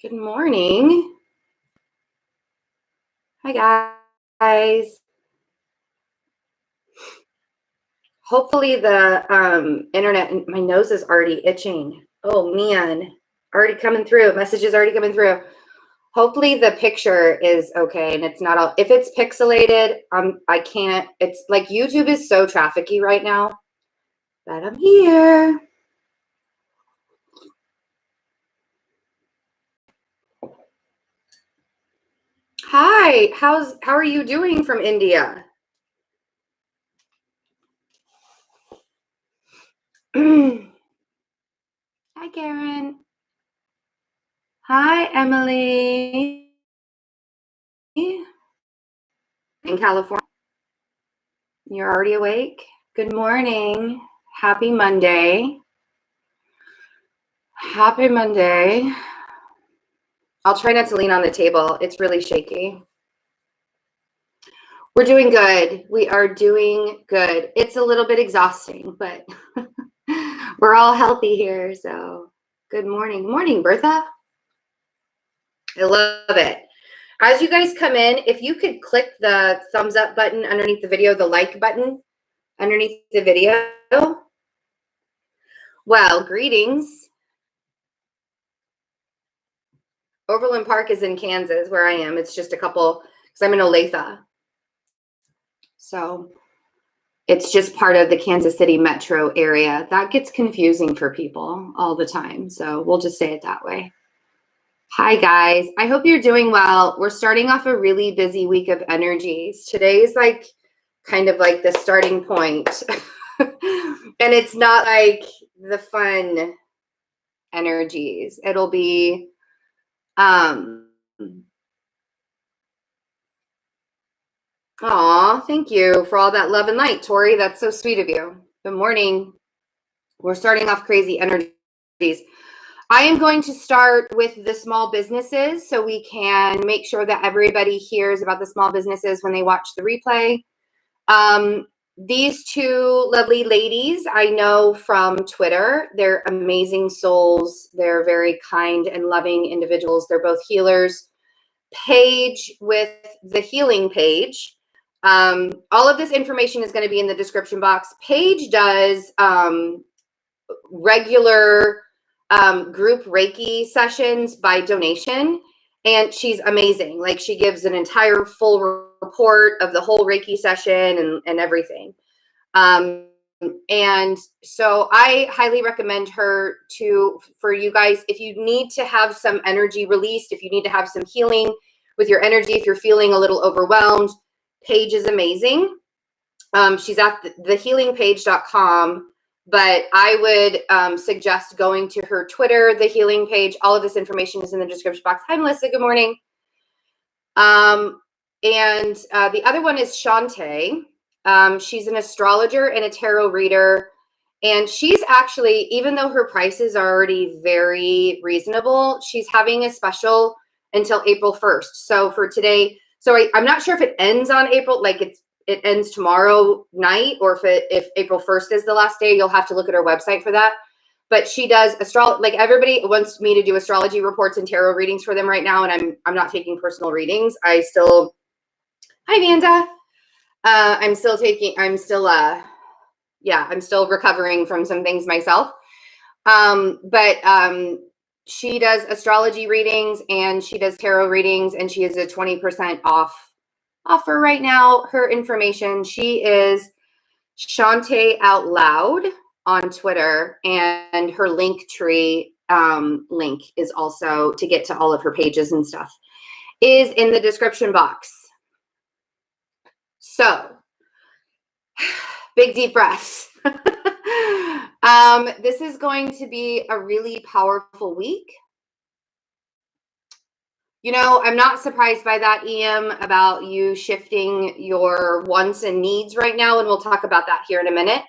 Good morning. Hi, guys. Hopefully the internet, my nose is already itching. Oh, man. Already coming through. Messages already coming through. Hopefully the picture is okay and it's not all, if it's pixelated, I can't, it's like YouTube is so trafficky right now, but I'm here. Hi, how are you doing from India? Hi, Karen. Hi, Emily. In California. You're already awake? Good morning. Happy Monday. Happy Monday. I'll try not to lean on the table. It's really shaky. We're doing good. We are doing good. It's a little bit exhausting, but we're all healthy here. So good morning. Good morning, Bertha. I love it. As you guys come in, if you could click the thumbs up button underneath the video, the like button underneath the video. Well, greetings. Overland Park is in Kansas, where I am. It's just a couple, because I'm in Olathe. So it's just part of the Kansas City metro area. That gets confusing for people all the time. So we'll just say it that way. Hi, guys. I hope you're doing well. We're starting off a really busy week of energies. Today's like kind of like the starting point. And it's not like the fun energies. It'll be aw, thank you for all that love and light, Tori. That's so sweet of you. Good morning. We're starting off crazy energies. I am going to start with the small businesses so we can make sure that everybody hears about the small businesses when they watch the replay. These two lovely ladies I know from Twitter. They're amazing souls. They're very kind and loving individuals. They're both healers. Paige with the healing page. All of this information is going to be in the description box. Paige does regular group Reiki sessions by donation, and she's amazing. Like, she gives an entire full report of the whole Reiki session and everything. And so I highly recommend her for you guys. If you need to have some energy released, if you need to have some healing with your energy, if you're feeling a little overwhelmed, Paige is amazing. She's at thehealingpage.com, but I would suggest going to her Twitter, The Healing Page. All of this information is in the description box. Hi, Melissa. Good morning. And the other one is Shantae. She's an astrologer and a tarot reader. And she's actually, even though her prices are already very reasonable, she's having a special until April 1st. So for today, I'm not sure if it ends on April, like it ends tomorrow night, or if April 1st is the last day. You'll have to look at her website for that. But she does astrology. Like, everybody wants me to do astrology reports and tarot readings for them right now, and I'm not taking personal readings. Hi, Vanda. I'm still recovering from some things myself. But she does astrology readings and she does tarot readings, and she is a 20% off offer right now. Her information, she is Shantae Out Loud on Twitter, and her Linktree link is also, to get to all of her pages and stuff, is in the description box. So, big deep breaths. This is going to be a really powerful week. You know, I'm not surprised by that, EM, about you shifting your wants and needs right now, and we'll talk about that here in a minute.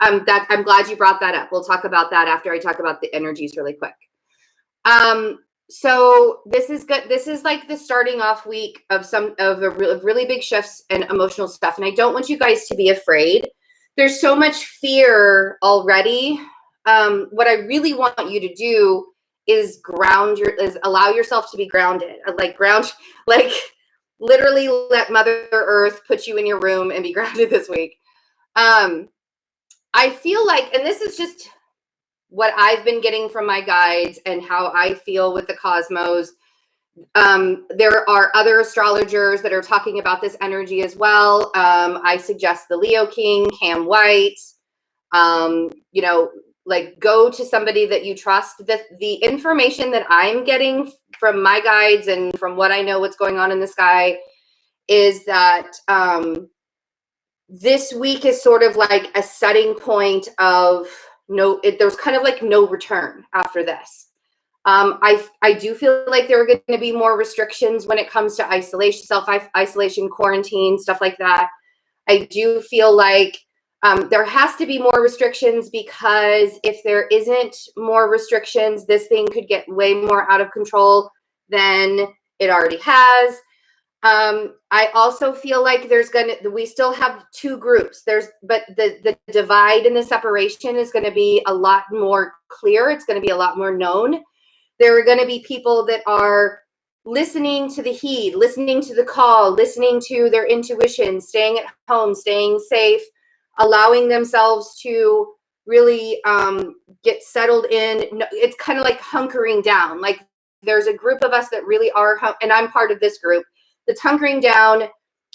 I'm glad you brought that up. We'll talk about that after I talk about the energies really quick. So this is good. This is like the starting off week of really big shifts and emotional stuff. And I don't want you guys to be afraid. There's so much fear already. What I really want you to do is allow yourself to be grounded. Like literally let Mother Earth put you in your room and be grounded this week. I feel like, and this is just what I've been getting from my guides and how I feel with the cosmos. There are other astrologers that are talking about this energy as well. I suggest the Leo King, Cam White, like go to somebody that you trust. The information that I'm getting from my guides and from what I know what's going on in the sky is that this week is sort of like a setting point of there's kind of like no return after this. I do feel like there are going to be more restrictions when it comes to isolation, self-isolation, quarantine, stuff like that. I do feel like there has to be more restrictions, because if there isn't more restrictions, this thing could get way more out of control than it already has. I also feel like we still have two groups. But the divide and the separation is going to be a lot more clear. It's going to be a lot more known. There are going to be people that are listening to the heed, listening to the call, listening to their intuition, staying at home, staying safe, allowing themselves to really get settled in. It's kind of like hunkering down. Like there's a group of us that really are, and I'm part of this group, that's hunkering down,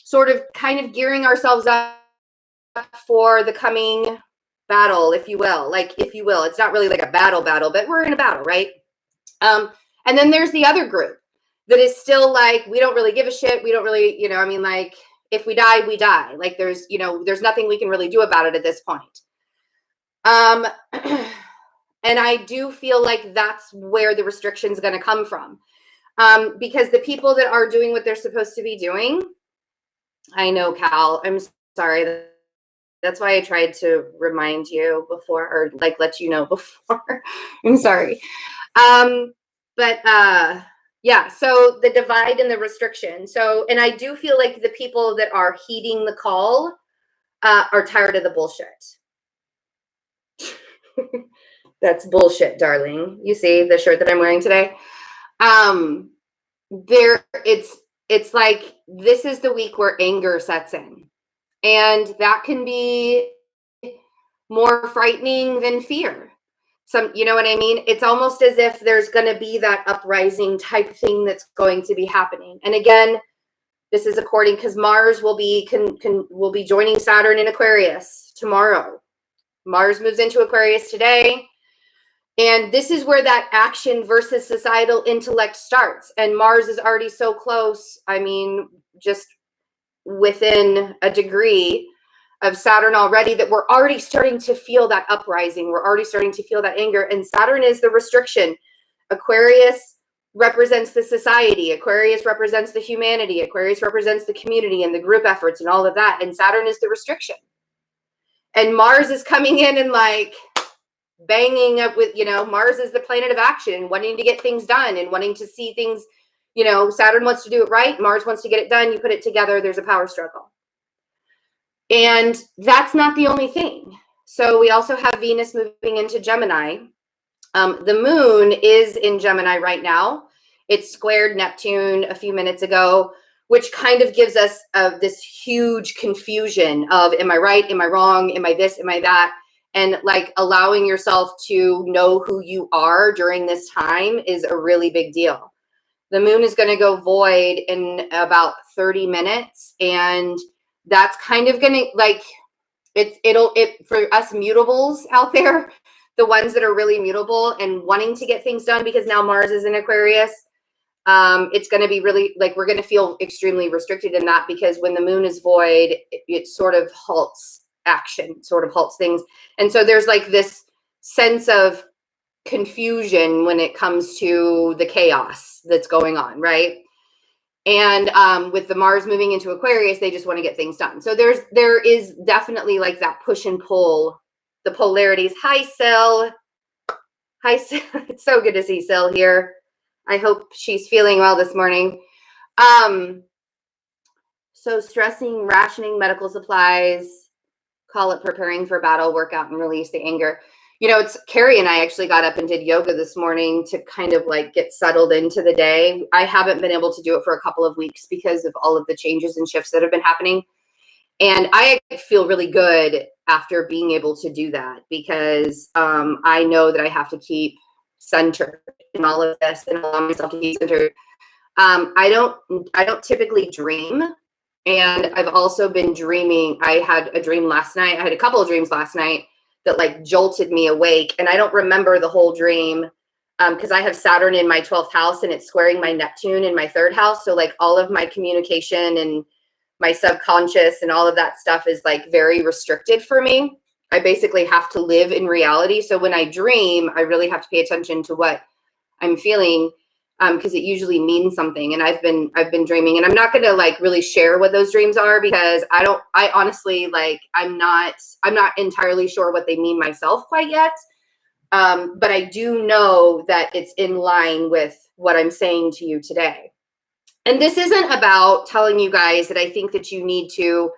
sort of kind of gearing ourselves up for the coming battle, if you will. It's not really like a battle, but we're in a battle, right? And then there's the other group that is still like, we don't really give a shit. We don't really, like if we die, we die. Like there's nothing we can really do about it at this point. And I do feel like that's where the restriction is going to come from. Because the people that are doing what they're supposed to be doing, I know, Cal, I'm sorry. That's why I tried to remind you before, or like let you know before. I'm sorry. Yeah, so the divide and the restriction. So, and I do feel like the people that are heeding the call are tired of the bullshit. That's bullshit, darling. You see the shirt that I'm wearing today? It's like, this is the week where anger sets in. And that can be more frightening than fear. You know what I mean? It's almost as if there's going to be that uprising type thing that's going to be happening. And again, this is according, because Mars will be joining Saturn in Aquarius tomorrow. Mars moves into Aquarius today. And this is where that action versus societal intellect starts. And Mars is already so close. I mean, just within a degree of Saturn already, that we're already starting to feel that uprising. We're already starting to feel that anger. And Saturn is the restriction. Aquarius represents the society. Aquarius represents the humanity. Aquarius represents the community and the group efforts and all of that. And Saturn is the restriction. And Mars is coming in and like banging up with, Mars is the planet of action, wanting to get things done and wanting to see things. Saturn wants to do it right. Mars wants to get it done. You put it together, there's a power struggle. And that's not the only thing. So we also have Venus moving into Gemini. The moon is in Gemini right now. It squared Neptune a few minutes ago, which kind of gives us this huge confusion of, am I right? Am I wrong? Am I this? Am I that? And like allowing yourself to know who you are during this time is a really big deal. The moon is going to go void in about 30 minutes. And that's kind of going to like, for us mutables out there, the ones that are really mutable and wanting to get things done, because now Mars is in Aquarius, it's going to be really like, we're going to feel extremely restricted in that, because when the moon is void, it sort of halts action, sort of halts things. And so there's like this sense of confusion when it comes to the chaos that's going on, right? And with the Mars moving into Aquarius, they just want to get things done. So there is definitely like that push and pull, the polarities. Hi, Sil. Hi, Sil. It's so good to see Sil here. I hope she's feeling well this morning. So stressing, rationing medical supplies, call it preparing for battle, work out and release the anger. You know, it's Carrie and I actually got up and did yoga this morning to kind of like get settled into the day. I haven't been able to do it for a couple of weeks because of all of the changes and shifts that have been happening. And I feel really good after being able to do that because I know that I have to keep centered in all of this and allow myself to keep centered. I don't typically dream. And I've also been dreaming. I had a dream last night. I had a couple of dreams last night that like jolted me awake. And I don't remember the whole dream because I have Saturn in my 12th house and it's squaring my Neptune in my 3rd house. So like all of my communication and my subconscious and all of that stuff is like very restricted for me. I basically have to live in reality. So when I dream, I really have to pay attention to what I'm feeling because it usually means something. And I've been dreaming, and I'm not going to like really share what those dreams are because I honestly like I'm not entirely sure what they mean myself quite yet. But I do know that it's in line with what I'm saying to you today. And this isn't about telling you guys that I think that you need to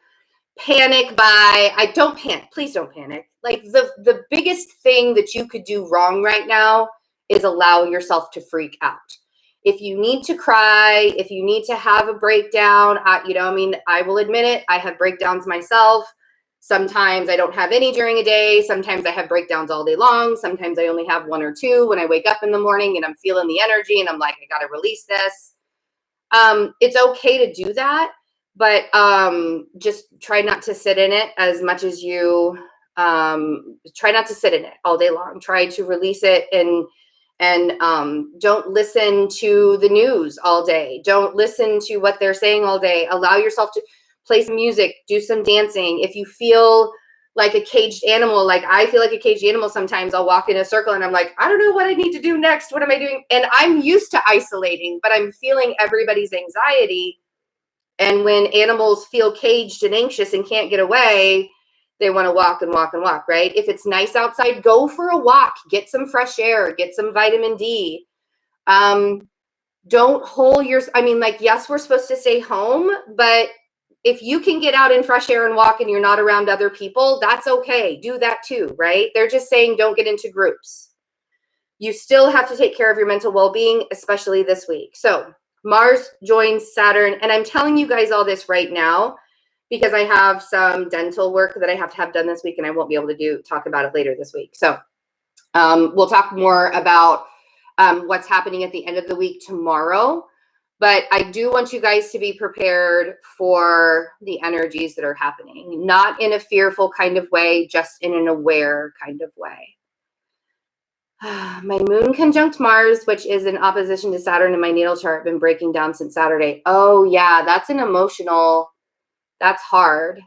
panic by, I don't panic. Please don't panic. Like the biggest thing that you could do wrong right now is allow yourself to freak out. If you need to cry, if you need to have a breakdown, I will admit it. I have breakdowns myself. Sometimes I don't have any during a day. Sometimes I have breakdowns all day long. Sometimes I only have 1 or 2 when I wake up in the morning and I'm feeling the energy and I'm like, I got to release this. It's okay to do that, but just try not to sit in it as much as you try not to sit in it all day long. Try to release it and don't listen to the news all day. Don't listen to what they're saying all day. Allow yourself to play some music, do some dancing. If you feel like a caged animal, like I feel like a caged animal sometimes, I'll walk in a circle and I'm like, I don't know what I need to do next. What am I doing? And I'm used to isolating, but I'm feeling everybody's anxiety. And when animals feel caged and anxious and can't get away, they want to walk and walk and walk, right? If it's nice outside, go for a walk, get some fresh air, get some vitamin D. Don't hold yes, we're supposed to stay home, but if you can get out in fresh air and walk and you're not around other people, that's okay. Do that too, right? They're just saying don't get into groups. You still have to take care of your mental well-being, especially this week. So Mars joins Saturn, and I'm telling you guys all this right now because I have some dental work that I have to have done this week, and I won't be able to talk about it later this week. So we'll talk more about what's happening at the end of the week tomorrow. But I do want you guys to be prepared for the energies that are happening, not in a fearful kind of way, just in an aware kind of way. My moon conjunct Mars, which is in opposition to Saturn in my natal chart, been breaking down since Saturday. Oh yeah, that's that's hard.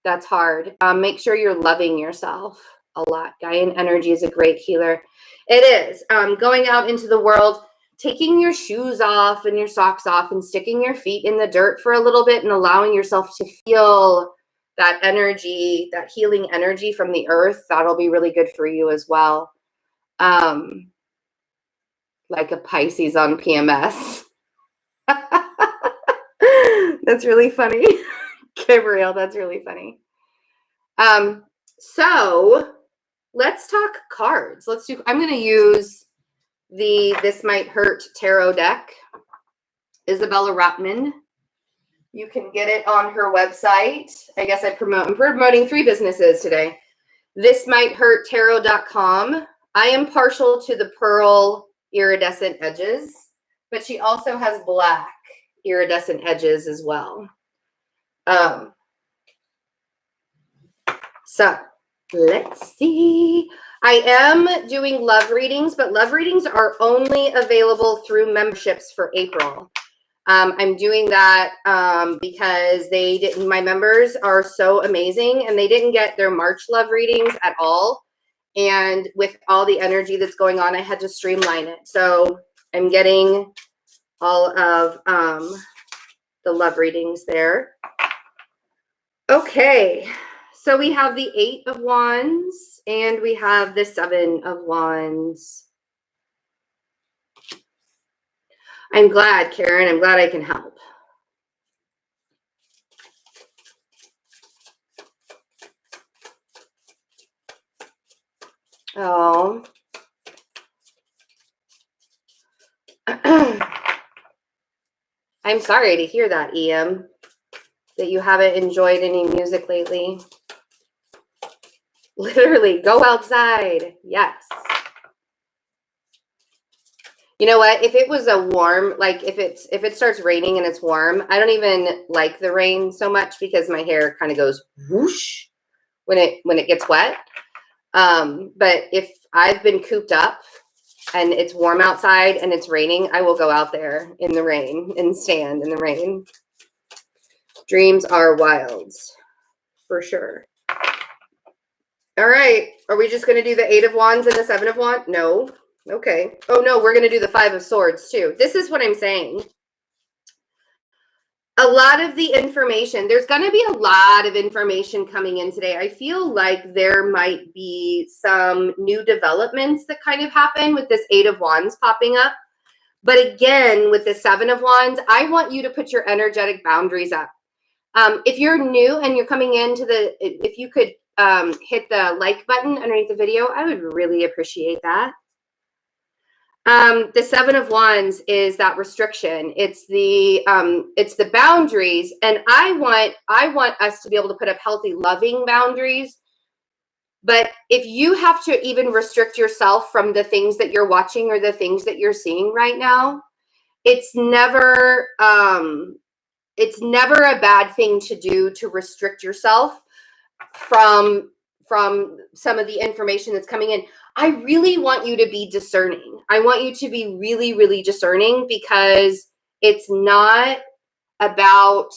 That's hard. Make sure you're loving yourself a lot. Gaian energy is a great healer. It is. Going out into the world, taking your shoes off and your socks off and sticking your feet in the dirt for a little bit and allowing yourself to feel that energy, that healing energy from the earth. That'll be really good for you as well. Like a Pisces on PMS. That's really funny. Gabrielle, that's really funny. So let's talk cards. I'm going to use the This Might Hurt Tarot deck. Isabella Rotman. You can get it on her website. I guess I'm promoting 3 businesses today. ThisMightHurtTarot.com. I am partial to the pearl iridescent edges, but she also has black iridescent edges as well. So let's see. I am doing love readings, but love readings are only available through memberships for April. I'm doing that because my members are so amazing and they didn't get their March love readings at all. And with all the energy that's going on, I had to streamline it. So I'm getting all of the love readings there. Okay. So we have the 8 of Wands and we have the 7 of Wands. I'm glad, Karen. I'm glad I can help. Oh. I'm sorry to hear that, EM, that you haven't enjoyed any music lately. Literally, go outside. Yes. You know what? If it was a warm, like if it starts raining and it's warm, I don't even like the rain so much because my hair kind of goes whoosh when it gets wet. But if I've been cooped up and it's warm outside and it's raining, I will go out there in the rain and stand in the rain. Dreams are wild, for sure. All right. Are we just going to do the 8 of Wands and the 7 of Wands? No. Okay. Oh, no, we're going to do the 5 of Swords, too. This is what I'm saying. A lot of the information, there's going to be a lot of information coming in today. I feel like there might be some new developments that kind of happen with this 8 of Wands popping up. But again, with the 7 of Wands, I want you to put your energetic boundaries up. If you're new and you're coming into if you could hit the like button underneath the video, I would really appreciate that. The 7 of Wands is that restriction. It's the boundaries, and I want us to be able to put up healthy, loving boundaries. But if you have to even restrict yourself from the things that you're watching or the things that you're seeing right now, it's never a bad thing to do to restrict yourself from some of the information that's coming in. I really want you to be discerning. I want you to be really, really discerning, because it's not about.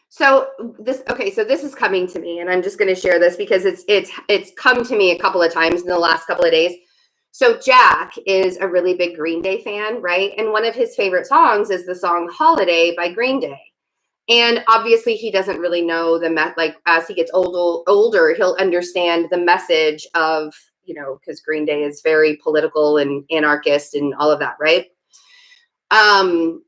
So this is coming to me, and I'm just going to share this because it's come to me a couple of times in the last couple of days. So Jack is a really big Green Day fan, right? And one of his favorite songs is the song Holiday by Green Day. And obviously he doesn't really know like as he gets older, he'll understand the message of, because Green Day is very political and anarchist and all of that, right? And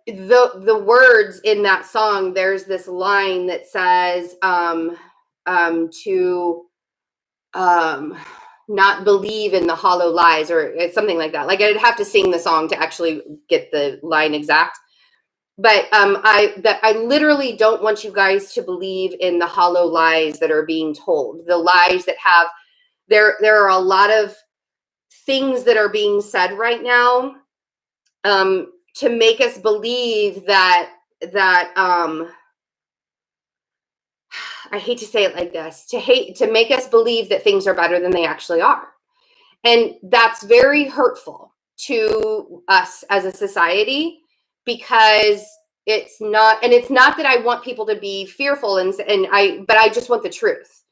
the words in that song, there's this line that says to not believe in the hollow lies, or it's something like that. Like I'd have to sing the song to actually get the line exact. But I literally don't want you guys to believe in the hollow lies that are being told. The lies that there are a lot of things that are being said right now to make us believe that I hate to say it like this, to make us believe that things are better than they actually are. And that's very hurtful to us as a society, because it's not that I want people to be fearful but I just want the truth.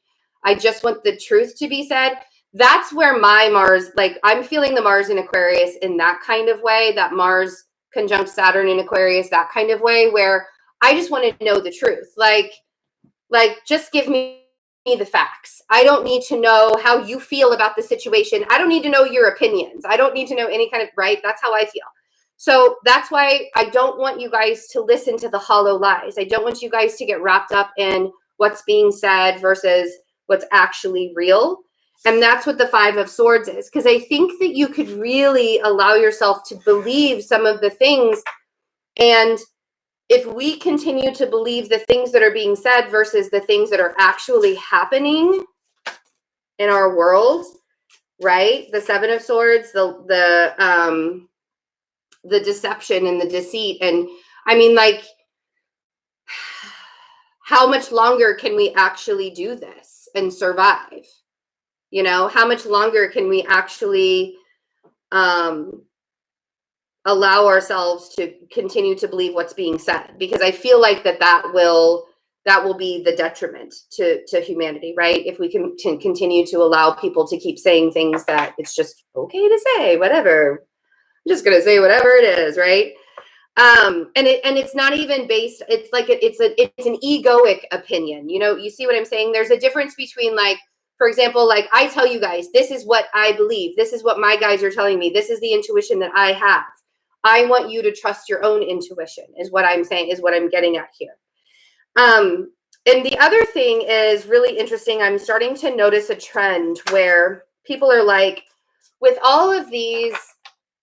I just want the truth to be said. That's where my Mars, like I'm feeling the Mars in Aquarius in that kind of way, that Mars conjunct Saturn in Aquarius, that kind of way, where I just want to know the truth. Like just give me the facts. I don't need to know how you feel about the situation. I don't need to know your opinions. I don't need to know any kind of, right? That's how I feel. So that's why I don't want you guys to listen to the hollow lies. I don't want you guys to get wrapped up in what's being said versus what's actually real. And that's what the 5 of Swords is, because I think that you could really allow yourself to believe some of the things. And if we continue to believe the things that are being said versus the things that are actually happening in our world, right? The 7 of Swords, the deception and the deceit. And I mean, like, how much longer can we actually do this and survive? How much longer can we actually allow ourselves to continue to believe what's being said? Because I feel like that will be the detriment to humanity, right? If we can continue to allow people to keep saying things that it's just okay to say, whatever. I'm just gonna say whatever it is, right? And it's not even based. It's like it's an egoic opinion. You see what I'm saying? There's a difference between, like, for example, like I tell you guys, this is what I believe. This is what my guys are telling me. This is the intuition that I have. I want you to trust your own intuition, is what I'm saying, is what I'm getting at here. And the other thing is really interesting. I'm starting to notice a trend where people are like, with all of these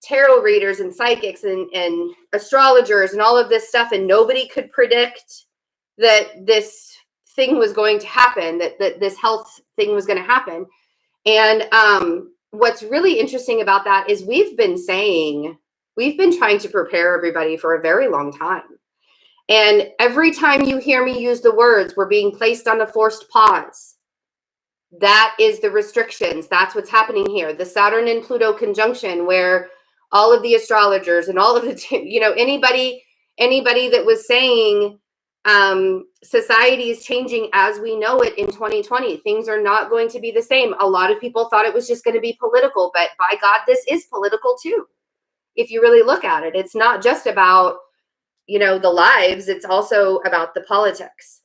tarot readers and psychics and astrologers and all of this stuff, and nobody could predict that this thing was going to happen, that this health thing was going to happen. And what's really interesting about that is we've been trying to prepare everybody for a very long time. And every time you hear me use the words, we're being placed on a forced pause. That is the restrictions. That's what's happening here. The Saturn and Pluto conjunction, where all of the astrologers and all of the, anybody that was saying society is changing as we know it in 2020. Things are not going to be the same. A lot of people thought it was just going to be political, but by God, this is political too. If you really look at it, it's not just about, the lives, it's also about the politics.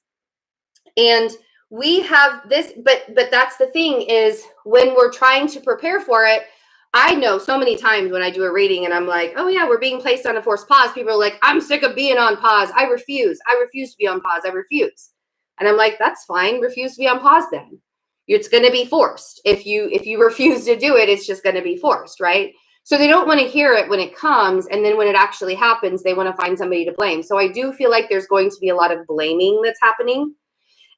And we have this, but that's the thing, is when we're trying to prepare for it, I know so many times when I do a reading and I'm like, oh yeah, we're being placed on a forced pause. People are like, I'm sick of being on pause. I refuse to be on pause. I refuse. And I'm like, that's fine. Refuse to be on pause then. It's going to be forced. If you refuse to do it, it's just going to be forced, right? So they don't want to hear it when it comes. And then when it actually happens, they want to find somebody to blame. So I do feel like there's going to be a lot of blaming that's happening.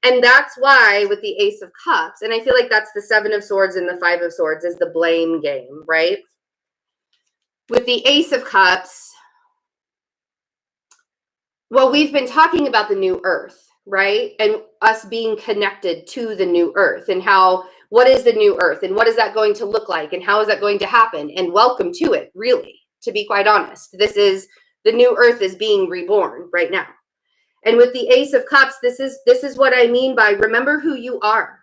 And that's why with the Ace of Cups, and I feel like that's the Seven of Swords and the Five of Swords, is the blame game, right? With the Ace of Cups, well, we've been talking about the new earth, right? And us being connected to the new earth, and what is the new earth and what is that going to look like and how is that going to happen? And welcome to it, really, to be quite honest. The new earth is being reborn right now. And with the Ace of Cups, this is what I mean by remember who you are.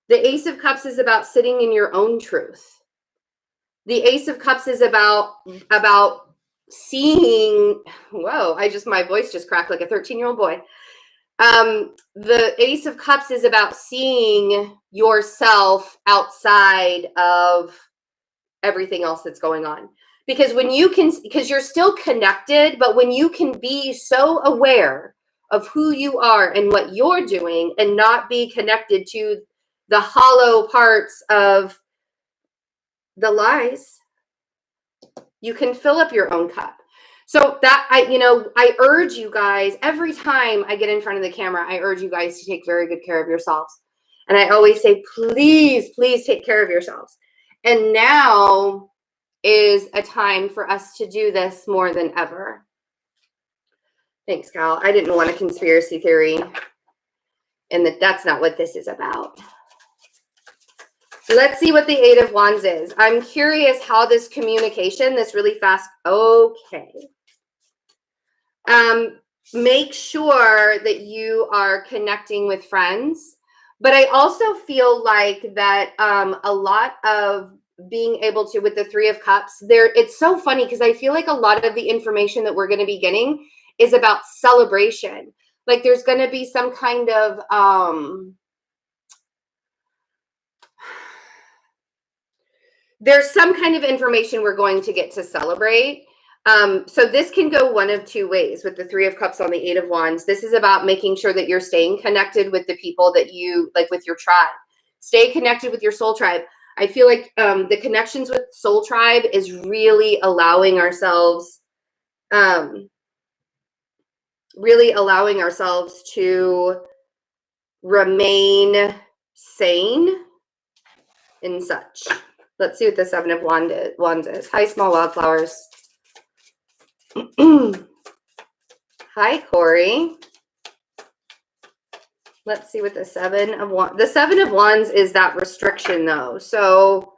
The Ace of Cups is about sitting in your own truth. The Ace of Cups is about seeing, my voice just cracked like a 13-year-old boy. The Ace of Cups is about seeing yourself outside of everything else that's going on. Because because you're still connected, but when you can be so aware of who you are and what you're doing and not be connected to the hollow parts of the lies, you can fill up your own cup. So that I urge you guys, every time I get in front of the camera, I urge you guys to take very good care of yourselves. And I always say, please, please take care of yourselves. And now is a time for us to do this more than ever. Thanks, Cal. I didn't want a conspiracy theory, and that's not what this is about. Let's see what the Eight of Wands is. I'm curious how this communication, this really fast, okay. Make sure that you are connecting with friends, but I also feel like that a lot of being able to, with the Three of Cups, it's so funny because I feel like a lot of the information that we're going to be getting is about celebration. Like there's going to be some kind of there's some kind of information we're going to get to celebrate. So this can go one of two ways with the Three of Cups on the Eight of Wands. This is about making sure that you're staying connected with the people that you like, with your tribe. Stay connected with your soul tribe. I feel like the connections with soul tribe is really allowing ourselves to remain sane and such. Let's see what the Seven of Wands is. Hi, small wildflowers. Hi, Corey. Let's see what the Seven of Wands. The Seven of Wands is that restriction, though. So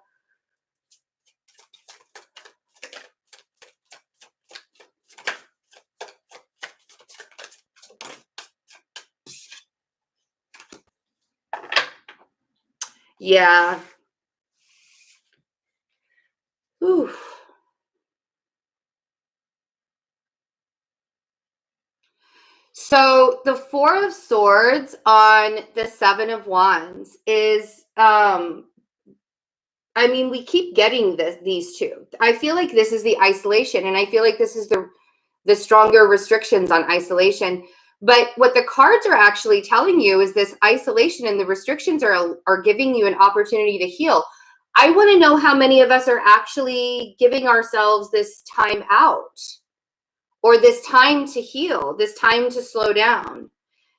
yeah. Ooh. So the Four of Swords on the Seven of Wands is, we keep getting these two. I feel like this is the isolation, and I feel like this is the stronger restrictions on isolation. But what the cards are actually telling you is this isolation and the restrictions are giving you an opportunity to heal. I want to know how many of us are actually giving ourselves this time out, or this time to heal, this time to slow down,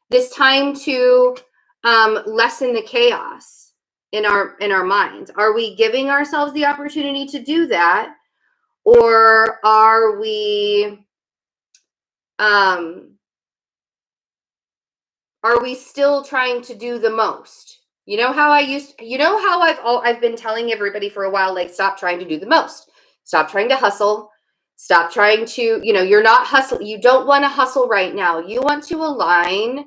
this time to lessen the chaos in our minds. Are we giving ourselves the opportunity to do that, or are we still trying to do the most? You know how I've been telling everybody for a while, like, stop trying to do the most. Stop trying to hustle. Stop trying to, you're not hustle. You don't want to hustle right now. You want to align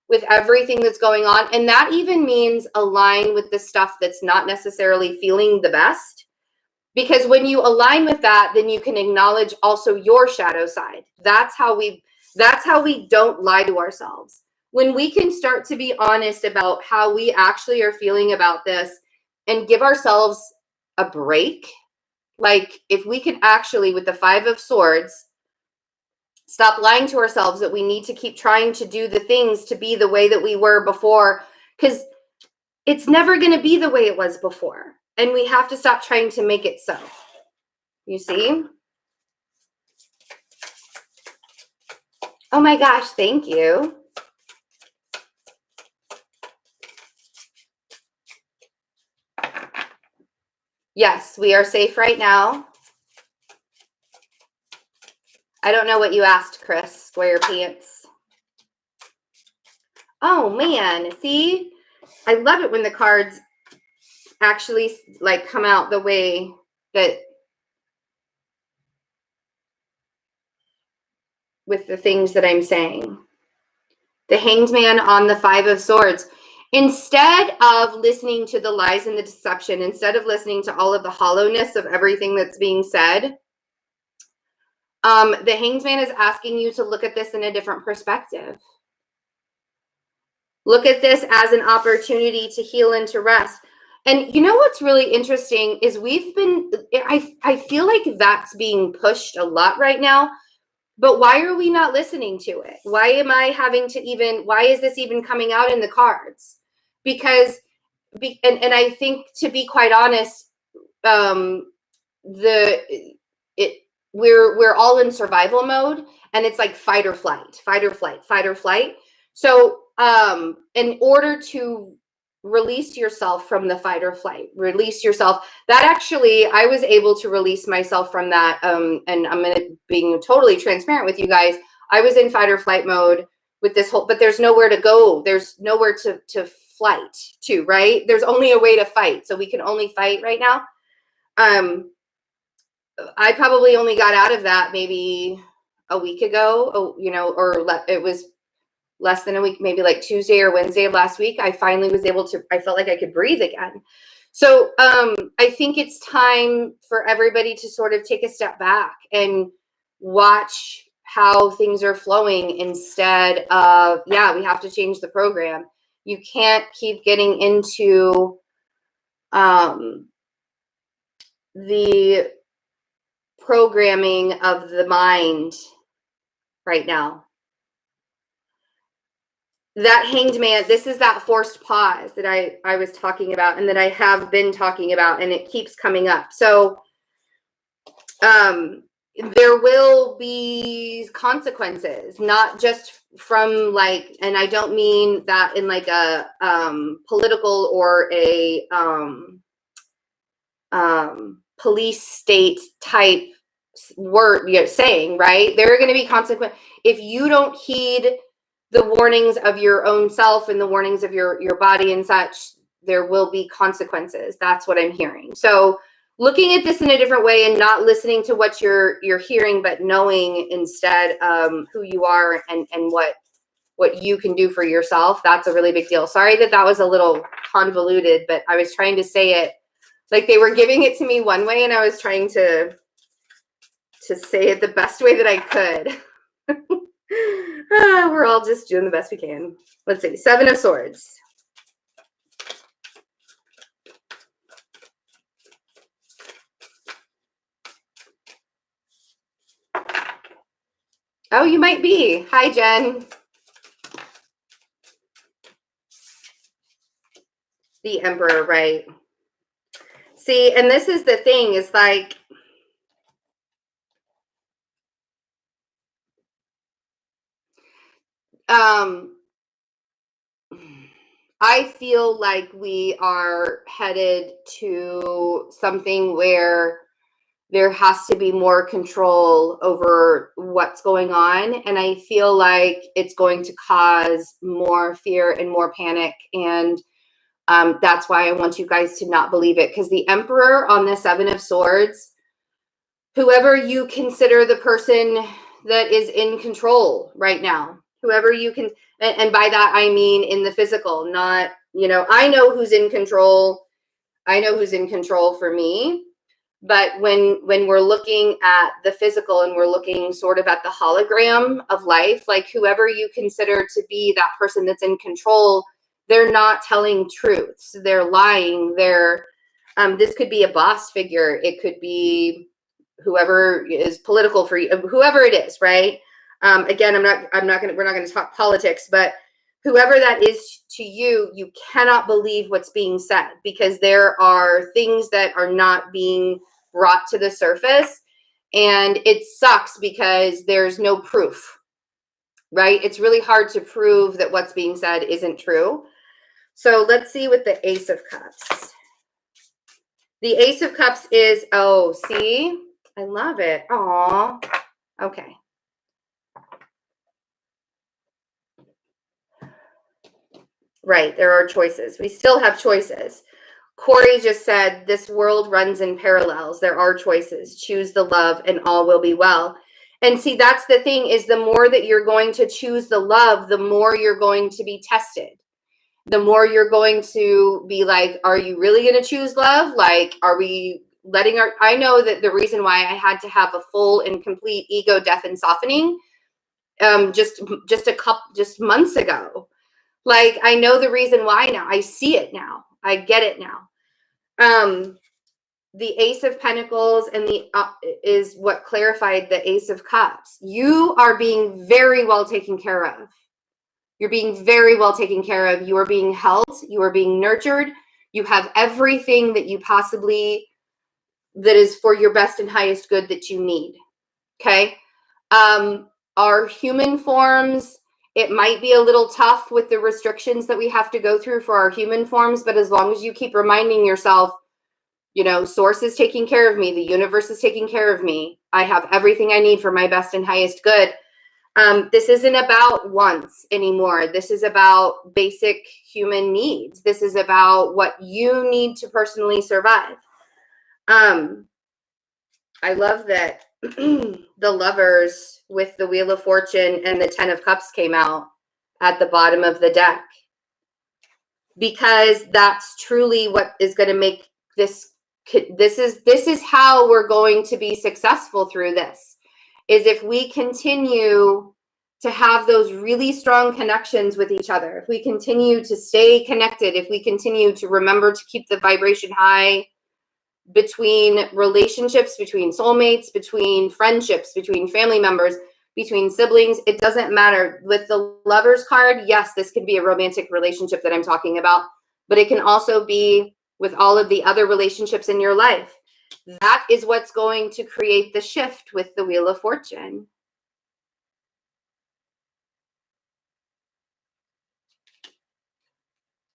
with everything that's going on. And that even means align with the stuff that's not necessarily feeling the best. Because when you align with that, then you can acknowledge also your shadow side. That's how we don't lie to ourselves. When we can start to be honest about how we actually are feeling about this and give ourselves a break, like if we could actually, with the Five of Swords, stop lying to ourselves that we need to keep trying to do the things to be the way that we were before, because it's never going to be the way it was before. And we have to stop trying to make it so. You see? Oh my gosh, thank you. Yes, we are safe right now. I don't know what you asked, Chris. Square pants. Oh man, see? I love it when the cards actually like come out the way that with the things that I'm saying. The Hanged Man on the Five of Swords. Instead of listening to the lies and the deception, instead of listening to all of the hollowness of everything that's being said, the Hanged Man is asking you to look at this in a different perspective. Look at this as an opportunity to heal and to rest. And you know what's really interesting is I feel like that's being pushed a lot right now. But why are we not listening to it? Why is this even coming out in the cards? Because, and I think, to be quite honest, we're all in survival mode, and it's like fight or flight, fight or flight, fight or flight. So in order to release yourself from the fight or flight, release yourself, that actually, I was able to release myself from that. And I'm being totally transparent with you guys. I was in fight or flight mode with this whole, but there's nowhere to go. There's nowhere to flight to, right? There's only a way to fight. So we can only fight right now. I probably only got out of that maybe a week ago, it was less than a week, maybe like Tuesday or Wednesday of last week. I finally was able to, I felt like I could breathe again. So I think it's time for everybody to sort of take a step back and watch how things are flowing instead of, we have to change the program. You can't keep getting into the programming of the mind right now. That Hanged Man, this is that forced pause that I was talking about, and that I have been talking about, and it keeps coming up. So there will be consequences, not just from like, and I don't mean that in like a political or a police state type word, saying, right? There are going to be consequences if you don't heed the warnings of your own self and the warnings of your body and such. There will be consequences. That's what I'm hearing. So looking at this in a different way and not listening to what you're hearing, but knowing instead who you are and what you can do for yourself. That's a really big deal. Sorry that was a little convoluted, but I was trying to say it like they were giving it to me one way, and I was trying to say it the best way that I could. We're all just doing the best we can. Let's see. Seven of Swords. Oh, you might be. Hi, Jen. The Emperor, right? See, and this is the thing, is like, I feel like we are headed to something where there has to be more control over what's going on. And I feel like it's going to cause more fear and more panic. And that's why I want you guys to not believe it. Because the Emperor on the Seven of Swords, whoever you consider the person that is in control right now, whoever you can, and by that I mean in the physical, not, I know who's in control. I know who's in control for me. But when we're looking at the physical and we're looking sort of at the hologram of life, like whoever you consider to be that person that's in control, they're not telling truths. They're lying. This could be a boss figure. It could be whoever is political for you, whoever it is, right? Again, we're not going to talk politics, but whoever that is to you, you cannot believe what's being said, because there are things that are not being brought to the surface, and it sucks because there's no proof, right? It's really hard to prove that what's being said isn't true. So let's see with the Ace of Cups. The Ace of Cups is, oh, see? I love it. Aw. Okay. Right. There are choices. We still have choices. Corey just said, this world runs in parallels. There are choices. Choose the love and all will be well. And see, that's the thing, is the more that you're going to choose the love, the more you're going to be tested. The more you're going to be like, are you really going to choose love? Like, are we letting I know that the reason why I had to have a full and complete ego death and softening, just months ago. Like, I know the reason why now. I see it now. I get it now. The Ace of Pentacles and the is what clarified the Ace of Cups. You are being very well taken care of. You're being very well taken care of. You are being held. You are being nurtured. You have everything that you possibly, that is for your best and highest good that you need. Okay. Our human forms, it might be a little tough with the restrictions that we have to go through for our human forms, but as long as you keep reminding yourself, source is taking care of me, the universe is taking care of me, I have everything I need for my best and highest good. This isn't about wants anymore. This is about basic human needs. This is about what you need to personally survive. I love that the Lovers with the Wheel of Fortune and the Ten of Cups came out at the bottom of the deck, because that's truly what is going to make this is how we're going to be successful through this, is if we continue to have those really strong connections with each other, if we continue to stay connected, if we continue to remember to keep the vibration high, between relationships, between soulmates, between friendships, between family members, between siblings. It doesn't matter. With the Lovers card, yes, this could be a romantic relationship that I'm talking about, but it can also be with all of the other relationships in your life. That is what's going to create the shift with the Wheel of Fortune.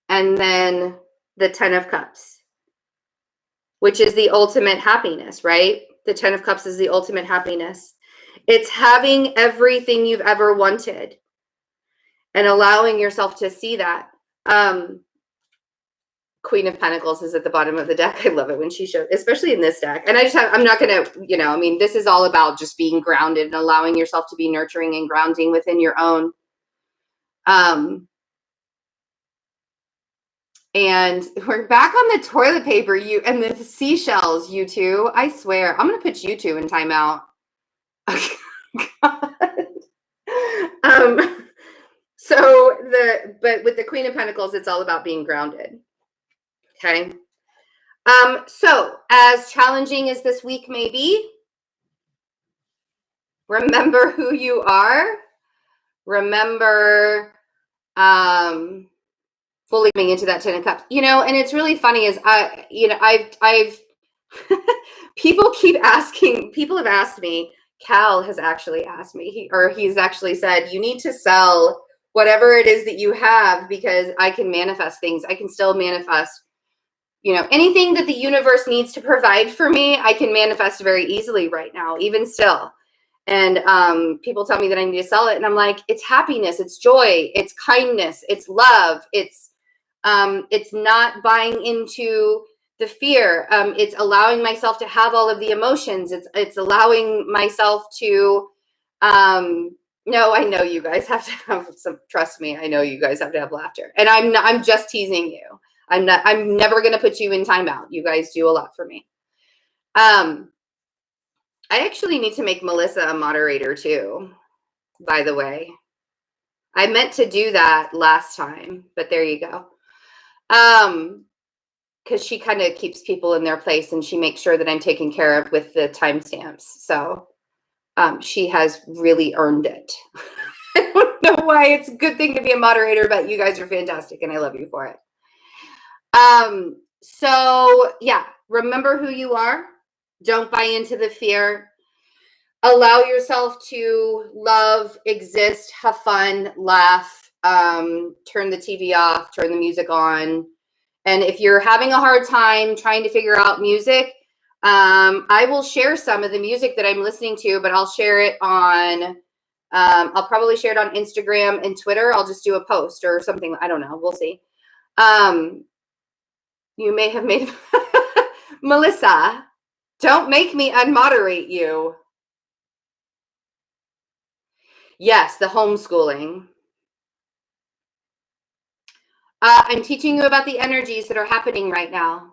And then the Ten of Cups, which is the ultimate happiness, right? The Ten of Cups is the ultimate happiness. It's having everything you've ever wanted and allowing yourself to see that. Queen of Pentacles is at the bottom of the deck. I love it when she shows, especially in this deck. And I'm not going to, this is all about just being grounded and allowing yourself to be nurturing and grounding within your own. And we're back on the toilet paper, you and the seashells, you two. I swear, I'm going to put you two in timeout. But with the Queen of Pentacles, it's all about being grounded. Okay. So as challenging as this week may be, remember who you are. Remember, fully coming into that 10 of Cups. You know, and it's really funny is I've people have asked me, Cal has actually asked me, he's actually said, you need to sell whatever it is that you have because I can manifest things. I can still manifest, anything that the universe needs to provide for me, I can manifest very easily right now, even still. And people tell me that I need to sell it. And I'm like, it's happiness, it's joy, it's kindness, it's love. It's not buying into the fear. It's allowing myself to have all of the emotions. It's allowing myself to, no, I know you guys have to have some, trust me, I know you guys have to have laughter. And I'm just teasing you. I'm never going to put you in timeout. You guys do a lot for me. I actually need to make Melissa a moderator too, by the way. I meant to do that last time, but there you go. Because she kind of keeps people in their place and she makes sure that I'm taken care of with the timestamps. So she has really earned it. I don't know why it's a good thing to be a moderator, but you guys are fantastic and I love you for it. So yeah, remember who you are. Don't buy into the fear. Allow yourself to love, exist, have fun, laugh, turn the TV off, turn the music on. And if you're having a hard time trying to figure out music, I will share some of the music that I'm listening to, but I'll share it on, I'll probably share it on Instagram and Twitter. I'll just do a post or something. I don't know. We'll see. You may have made, Melissa, don't make me unmoderate you. Yes, the homeschooling. I'm teaching you about the energies that are happening right now.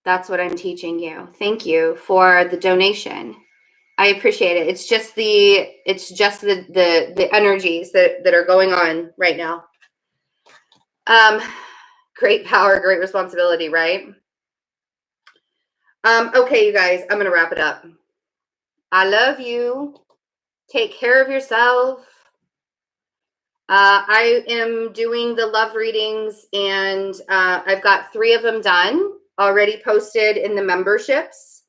That's what I'm teaching you. Thank you for the donation. I appreciate it. It's just the energies that are going on right now. Great power, great responsibility, right? Okay, you guys, I'm going to wrap it up. I love you. Take care of yourself. I am doing the love readings and I've got 3 of them done, already posted in the memberships.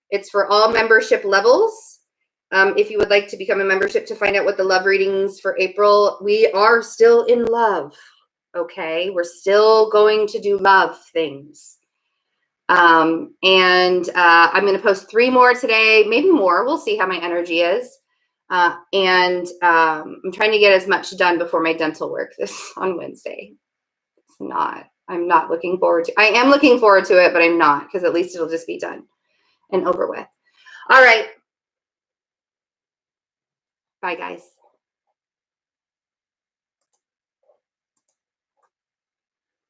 It's for all membership levels. If you would like to become a membership to find out what the love readings for April, we are still in love. Okay. We're still going to do love things. I'm going to post 3 more today, maybe more. We'll see how my energy is. I'm trying to get as much done before my dental work this on Wednesday. I'm not looking forward to, I am looking forward to it, but I'm not, because at least it'll just be done and over with. All right. Bye, guys.